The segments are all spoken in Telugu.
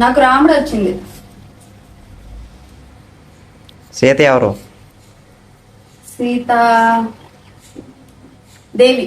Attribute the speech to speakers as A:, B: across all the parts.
A: నాకు రాముడు వచ్చింది.
B: సీత ఎవరు?
A: సీతా దేవి.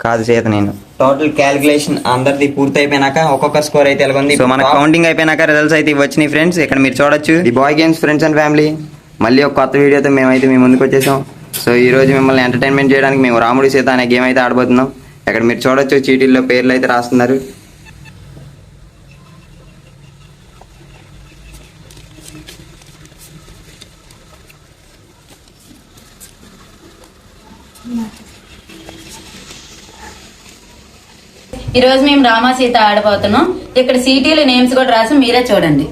B: కాదు, సీత నేను. టోటల్ క్యాలిక్యులేషన్ అందరిది పూర్తి అయిపోయినాక ఒక్కొక్క స్కోర్ అయితే ఎలాగుంది. సో మన కౌంటింగ్ అయిపోయినాక రిజల్ట్స్ అయితే వచ్చినాయి ఫ్రెండ్స్. ఇక్కడ మీరు చూడొచ్చు the bye games friends and family. మళ్ళీ ఒక కొత్త వీడియోతో మేమైతే మీ ముందుకు వచ్చేసాం. సో ఈ రోజు మిమ్మల్ని ఎంటర్టైన్మెంట్ చేయడానికి మేము రాముడి సీత అనే గేమ్ అయితే ఆడబోతున్నాం. ఇక్కడ మీరు చూడొచ్చు చీటీల్లో పేర్లు అయితే రాస్తున్నారు.
A: ఈ రోజు మేము రామ సీత ఆడబోతున్నాం. ఇక్కడ సీటీలు నేమ్స్ కూడా రాసి మీరే చూడండి.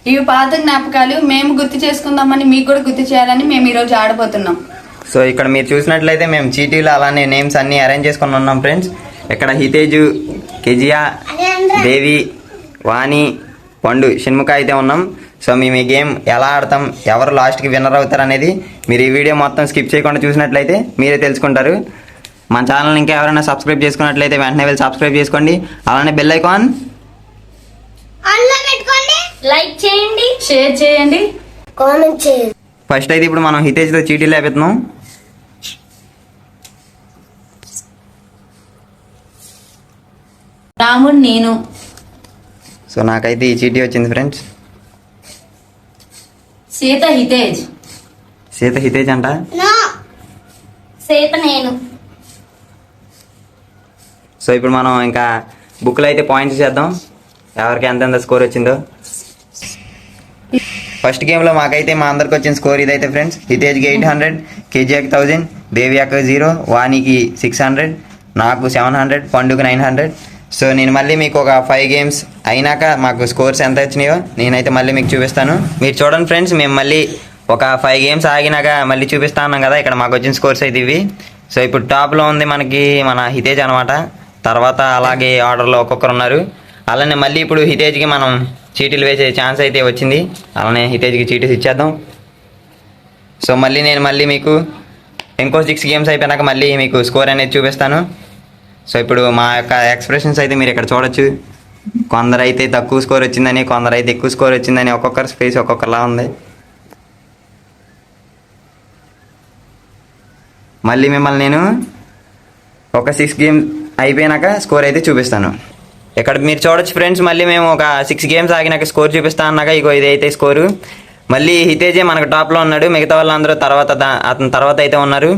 A: ఇవి పాత జ్ఞాపకాలు, మేము గుర్తు చేసుకుందామని మీకు కూడా గుర్తు చేయాలని మేము ఈ రోజు ఆడబోతున్నాం.
B: సో ఇక్కడ మీరు చూసినట్లయితే మేము చీటీలు అలానే నేమ్స్ అన్ని అరేంజ్ చేసుకుని ఉన్నాం ఫ్రెండ్స్. ఇక్కడ హితేజు, కెజియా, దేవి, వాణి, పండు, షణ్ముఖ అయితే ఉన్నాం. సో మేము ఈ గేమ్ ఎలా ఆడతాం, ఎవరు లాస్ట్కి విన్నర్ అవుతారు అనేది మీరు ఈ వీడియో మొత్తం స్కిప్ చేయకుండా చూసినట్లయితే మీరే తెలుసుకుంటారు. మన ఛానల్ ఇంకా ఎవరైనా సబ్స్క్రైబ్ చేసుకున్నట్లయితే వెంటనే వెళ్ళి సబ్స్క్రైబ్ చేసుకోండి. అలానే బెల్ ఐకాన్
C: ఆన్లో పెట్టుకోండి. లైక్ చేయండి,
A: షేర్ చేయండి,
C: కామెంట్ చేయండి.
B: ఫస్ట్ అయితే ఇప్పుడు మనం హితేజ్తో చీటీలు లేపుతున్నాం.
A: రాముడు నేను.
B: సో నాకైతే ఈ చీటీ వచ్చింది ఫ్రెండ్స్.
A: సీత హితేజ్.
B: సీత హితేజ్ అంట.
C: నో, సీత నేను.
B: సో ఇప్పుడు మనం ఇంకా బుక్లో అయితే పాయింట్స్ చేద్దాం, ఎవరికి ఎంతెంత స్కోర్ వచ్చిందో. ఫస్ట్ గేమ్లో మాకైతే మా అందరికి వచ్చిన స్కోర్ ఇదైతే ఫ్రెండ్స్. హితేజ్కి 800, కేజీకి 1000, దేవియాకి 0, వాణికి 600, నాకు 700, పండుగ 900. సో నేను మళ్ళీ మీకు ఒక 5 గేమ్స్ అయినాక మాకు స్కోర్స్ ఎంత వచ్చినాయో నేనైతే మళ్ళీ మీకు చూపిస్తాను. మీరు చూడండి ఫ్రెండ్స్, మేము మళ్ళీ ఒక 5 గేమ్స్ ఆగినాక మళ్ళీ చూపిస్తా ఉన్నాం కదా. ఇక్కడ మాకు వచ్చిన స్కోర్స్ అయితే ఇవి. సో ఇప్పుడు టాప్లో ఉంది మనకి మన హితేజ్ అనమాట. తర్వాత అలాగే ఆర్డర్లో ఒక్కొక్కరు ఉన్నారు. అలానే మళ్ళీ ఇప్పుడు హితేజ్కి మనం చీటీలు వేసే ఛాన్స్ అయితే వచ్చింది. అలానే హితేజ్కి చీటీస్ ఇచ్చేద్దాం. సో నేను మళ్ళీ మీకు ఇంకో 6 గేమ్స్ అయిపోయినాక మళ్ళీ మీకు స్కోర్ అనేది చూపిస్తాను. సో ఇప్పుడు మా యొక్క ఎక్స్ప్రెషన్స్ అయితే మీరు ఇక్కడ చూడొచ్చు. కొందరు అయితే తక్కువ స్కోర్ వచ్చిందని, కొందరు అయితే ఎక్కువ స్కోర్ వచ్చిందని, ఒక్కొక్కరి స్పేస్ ఒక్కొక్కలా ఉంది. మళ్ళీ మిమ్మల్ని నేను ఒక 6 గేమ్స్ అయిపోయినాక స్కోర్ అయితే చూపిస్తాను. ఇక్కడ మీరు చూడొచ్చు ఫ్రెండ్స్, మళ్ళీ మేము ఒక 6 గేమ్స్ ఆగినాక స్కోర్ చూపిస్తా అన్నాక ఇగో ఇదైతే స్కోరు. మళ్ళీ హితేజే మనకు టాప్లో ఉన్నాడు, మిగతా వాళ్ళందరూ అతని తర్వాత అయితే ఉన్నారు.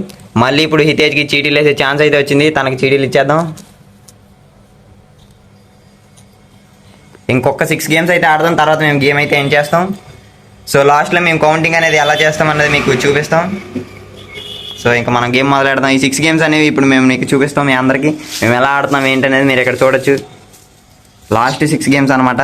B: మళ్ళీ ఇప్పుడు హితేజ్కి చీటీలు వేసే ఛాన్స్ అయితే వచ్చింది, తనకి చీటీలు ఇచ్చేద్దాం. ఇంకొక 6 గేమ్స్ అయితే ఆడదాం, తర్వాత మేము గేమ్ అయితే ఎండ్ చేస్తాం. సో లాస్ట్లో మేము కౌంటింగ్ అనేది ఎలా చేస్తాం అన్నది మీకు చూపిస్తాం. సో ఇంకా మనం గేమ్ మొదలెడదాం. ఈ 6 గేమ్స్ అనేవి ఇప్పుడు మేము మీకు చూపిస్తాం మీ అందరికీ. మేము ఎలా ఆడుతున్నాం ఏంటనేది మీరు ఇక్కడ చూడొచ్చు. లాస్ట్ 6 గేమ్స్ అనమాట.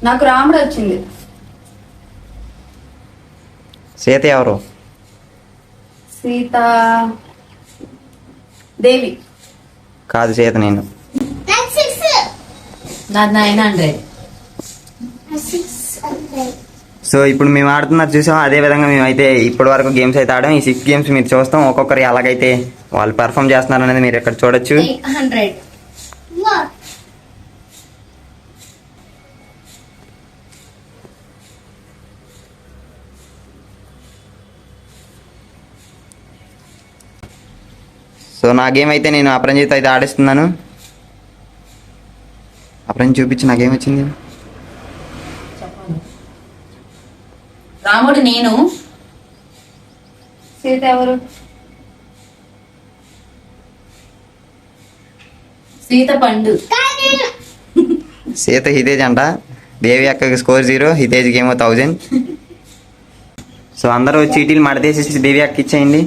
A: నాకు రాముడు వచ్చింది.
B: సీత ఎవరు?
A: సీతా దేవి.
B: కాదు, సీత నేను.
C: నాకు 6.
A: నాకు 900.
C: 600.
B: సో ఇప్పుడు మేము ఆడుతున్నారు చూసాం, అదే విధంగా మేమైతే ఇప్పటి వరకు గేమ్స్ అయితే ఆడాం. ఈ 6 గేమ్స్ మీరు చూస్తాం, ఒక్కొక్కరు ఎలాగైతే వాళ్ళు పెర్ఫామ్ చేస్తున్నారు అనేది మీరు ఇక్కడ చూడొచ్చు.
C: 800. నో,
B: సో నా గేమ్ అయితే నేను అపరంజిత్ అయితే ఆడిస్తున్నాను. అపరంజిత్ చూపించి నా గేమ్ వచ్చింది.
A: రాముడు నేను. సీత ఎవరు? సీత పండు.
B: సీత హితేజ్ అంట. దేవి అక్కకి స్కోర్ 0, హితేజ్కి ఏమో 1000. సో అందరూ చీటీలు మడతేసేసి దేవి అక్క ఇచ్చేయండి.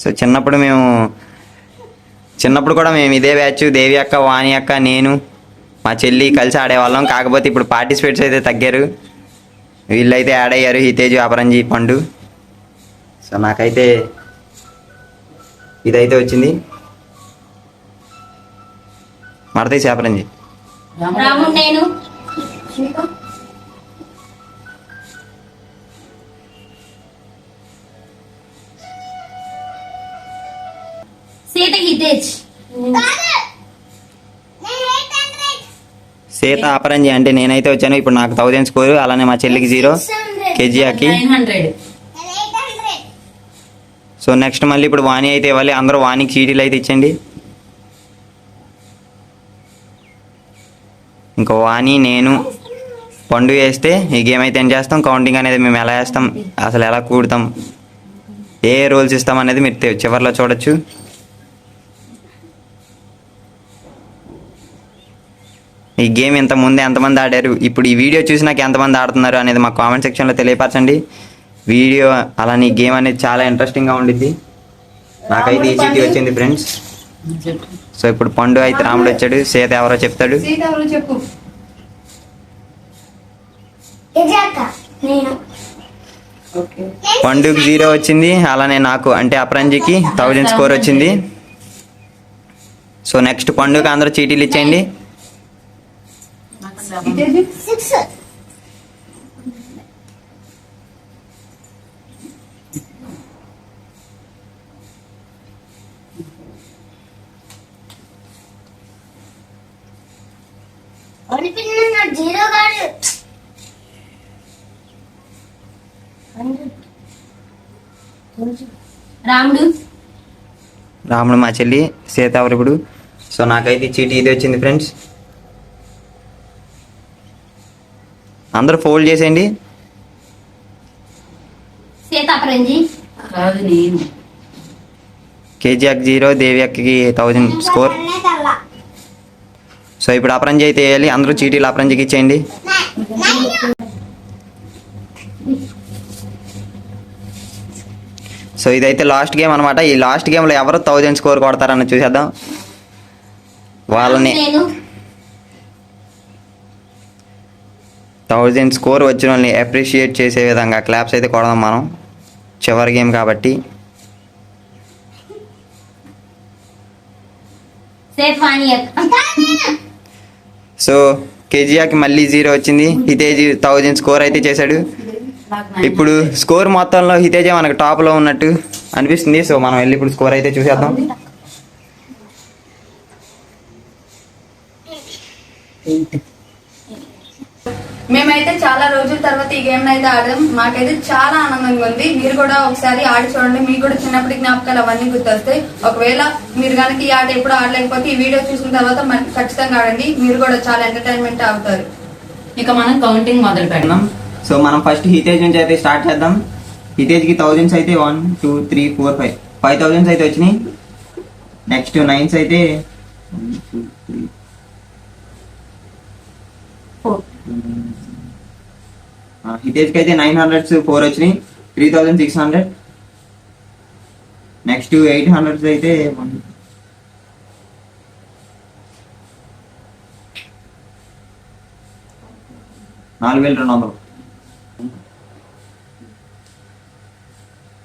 B: సో చిన్నప్పుడు కూడా మేము ఇదే బ్యాచ్, దేవి అక్క, వాణి అక్క, నేను, మా చెల్లి కలిసి ఆడేవాళ్ళం. కాకపోతే ఇప్పుడు పార్టిసిపేట్స్ అయితే తగ్గారు. వీళ్ళైతే యాడ్ అయ్యారు, హితేజ్, అపరంజి, పండు. సో నాకైతే ఇదైతే వచ్చింది. మడతేసి అపరంజి.
C: రాముడు నేను. సీత హితేజ్.
B: సీత, అపరంజి అంటే నేనైతే వచ్చాను. ఇప్పుడు నాకు 1000 స్కోరు, అలానే మా చెల్లికి 0, కేజీఆకి.
A: 900.
B: సో నెక్స్ట్ మళ్ళీ ఇప్పుడు వాణి అయితే ఇవ్వాలి. అందరూ వాణికి చీటీలు అయితే ఇచ్చండి. ఇంకా వాణి, నేను, పండు వేస్తే ఈ గేమ్ అయితే ఏం చేస్తాం, కౌంటింగ్ అనేది మేము ఎలా వేస్తాం, అసలు ఎలా కూడతాం, ఏ రోల్స్ ఇస్తాం అనేది మీరు చివరిలో చూడొచ్చు. ఈ గేమ్ ఇంత ముందే ఎంతమంది ఆడారు, ఇప్పుడు ఈ వీడియో చూసినాక ఎంతమంది ఆడుతున్నారు అనేది మా కామెంట్ సెక్షన్లో తెలియపరచండి. వీడియో అలానే ఈ గేమ్ అనేది చాలా ఇంట్రెస్టింగ్గా ఉండిద్ది. నాకైతే ఈ చీటీ వచ్చింది ఫ్రెండ్స్. సో ఇప్పుడు పండు అయితే రాముడు వచ్చాడు, సీత ఎవరో చెప్తాడు.
A: సీత ఎవరో చెప్పు. ఓకే.
B: పండుకి 0 వచ్చింది, అలానే నాకు అంటే అపరంజికి 1000 స్కోర్ వచ్చింది. సో నెక్స్ట్ పండుగ అందరూ చీటీలు ఇచ్చేయండి.
A: హితేజ్
C: 6. జీరో కాదు. రాముడు.
B: రాముడు మా చెల్లి, సీత ఎవరు ఇప్పుడు. సో నాకైతే ఈ చీటీ ఇది వచ్చింది ఫ్రెండ్స్. అందరూ ఫోల్డ్ చేసేయండి.
C: సీతాపరంజి.
A: కాదు నేను.
B: కేజీఆకి 0, దేవియక్కకి 1000 స్కోర్. సో ఇప్పుడు అపరంజి అయితే వేయాలి. అందరూ చీటీలు అపరంజికి ఇచ్చేయండి. సో ఇదైతే లాస్ట్ గేమ్ అనమాట. ఈ లాస్ట్ గేమ్లో ఎవరు 1000 స్కోర్ కొడతారని చూసేద్దాం. వాళ్ళని 1000 స్కోర్ వచ్చిన వాళ్ళని అప్రిషియేట్ చేసే విధంగా క్లాప్స్ అయితే కొడదాం మనం, చివరి గేమ్ కాబట్టి. సో కేజీఆకి మళ్ళీ 0 వచ్చింది, హితేజ్ 1000 స్కోర్ అయితే చేశాడు. ఇప్పుడు స్కోర్ మొత్తంలో హితేజే మనకు టాప్లో ఉన్నట్టు అనిపిస్తుంది. సో మనం వెళ్ళి ఇప్పుడు స్కోర్ అయితే చూసేద్దాం.
A: మేమైతే చాలా రోజుల తర్వాత ఈ గేమ్ అయితే ఆడాం. మాకైతే చాలా ఆనందంగా ఉంది. మీరు కూడా ఒకసారి ఆడి చూడండి, మీకు కూడా చిన్నప్పటి జ్ఞాపకాలు అవన్నీ గుర్తొస్తాయి. ఒకవేళ మీరు కనుక ఈ ఆట ఎప్పుడు ఆడలేకపోతే ఈ వీడియో చూసిన తర్వాత ఖచ్చితంగా ఆడండి, మీరు కూడా చాలా ఎంటర్టైన్మెంట్ అవుతారు. ఇక మనం కౌంటింగ్ మొదలు పెడదాం.
B: సో మనం ఫస్ట్ హితేజ్ నుంచి అయితే స్టార్ట్ చేద్దాం. హితేజ్కి 1000 అయితే 1 2 3 4 5 5000 అయితే వచ్చినాయి. నెక్స్ట్ 9s అయితే 1 2 3
A: 4.
B: హితేజ్కి అయితే 900s 4 వచ్చినాయి, 3600. నెక్స్ట్ 800s అయితే 4200.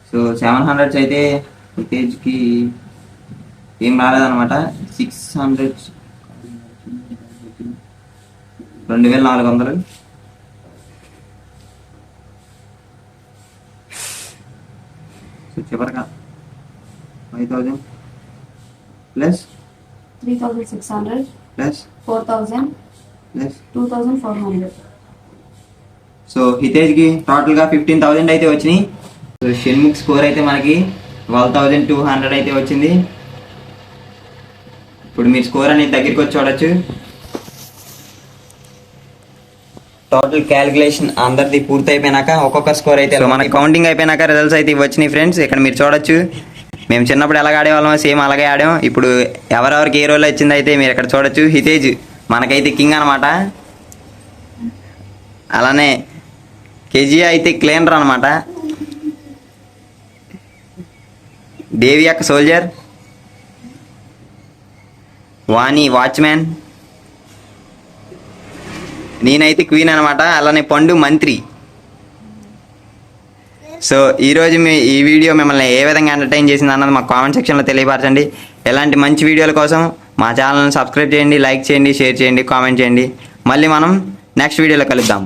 B: సో 700s అయితే హితేజ్కి ఏం రాలేదన్నమాట. 600 2400. సో చివరిగా 5000 ప్లస్
A: 3600
B: ప్లస్
A: 4000
B: ప్లస్
A: 2400.
B: సో హితేజ్కి టోటల్గా 15000 అయితే వచ్చినాయి. సో షణ్ముఖ్ స్కోర్ అయితే మనకి 12200 అయితే వచ్చింది. ఇప్పుడు మీరు స్కోర్ అనేది దగ్గరికి వచ్చి చూడొచ్చు. టోటల్ క్యాలిక్యులేషన్ అందరిది పూర్తి అయిపోయినాక ఒక్కొక్క స్కోర్ అయితే మనకి కౌంటింగ్ అయిపోయినాక రిజల్ట్స్ అయితే వచ్చినాయి ఫ్రెండ్స్. ఇక్కడ మీరు చూడొచ్చు, మేము చిన్నప్పుడు ఎలా ఆడేవాళ్ళమో సేమ్ అలాగే ఆడాం. ఇప్పుడు ఎవరెవరికి ఏ రోల్ వచ్చింది అయితే మీరు ఇక్కడ చూడొచ్చు. హితేజ్ మనకైతే కింగ్ అనమాట, అలానే కేజీ అయితే క్లీనర్ అనమాట, దేవి యొక్క సోల్జర్, వాణి వాచ్మ్యాన్, నేనైతే క్వీన్ అనమాట, అలానే పండు మంత్రి. సో ఈరోజు ఈ వీడియో మిమ్మల్ని ఏ విధంగా ఎంటర్టైన్ చేసింది అన్నది మాకు కామెంట్ సెక్షన్లో తెలియపరచండి. ఎలాంటి మంచి వీడియోల కోసం మా ఛానల్ని సబ్స్క్రైబ్ చేయండి, లైక్ చేయండి, షేర్ చేయండి, కామెంట్ చేయండి. మళ్ళీ మనం నెక్స్ట్ వీడియోలో కలుద్దాం.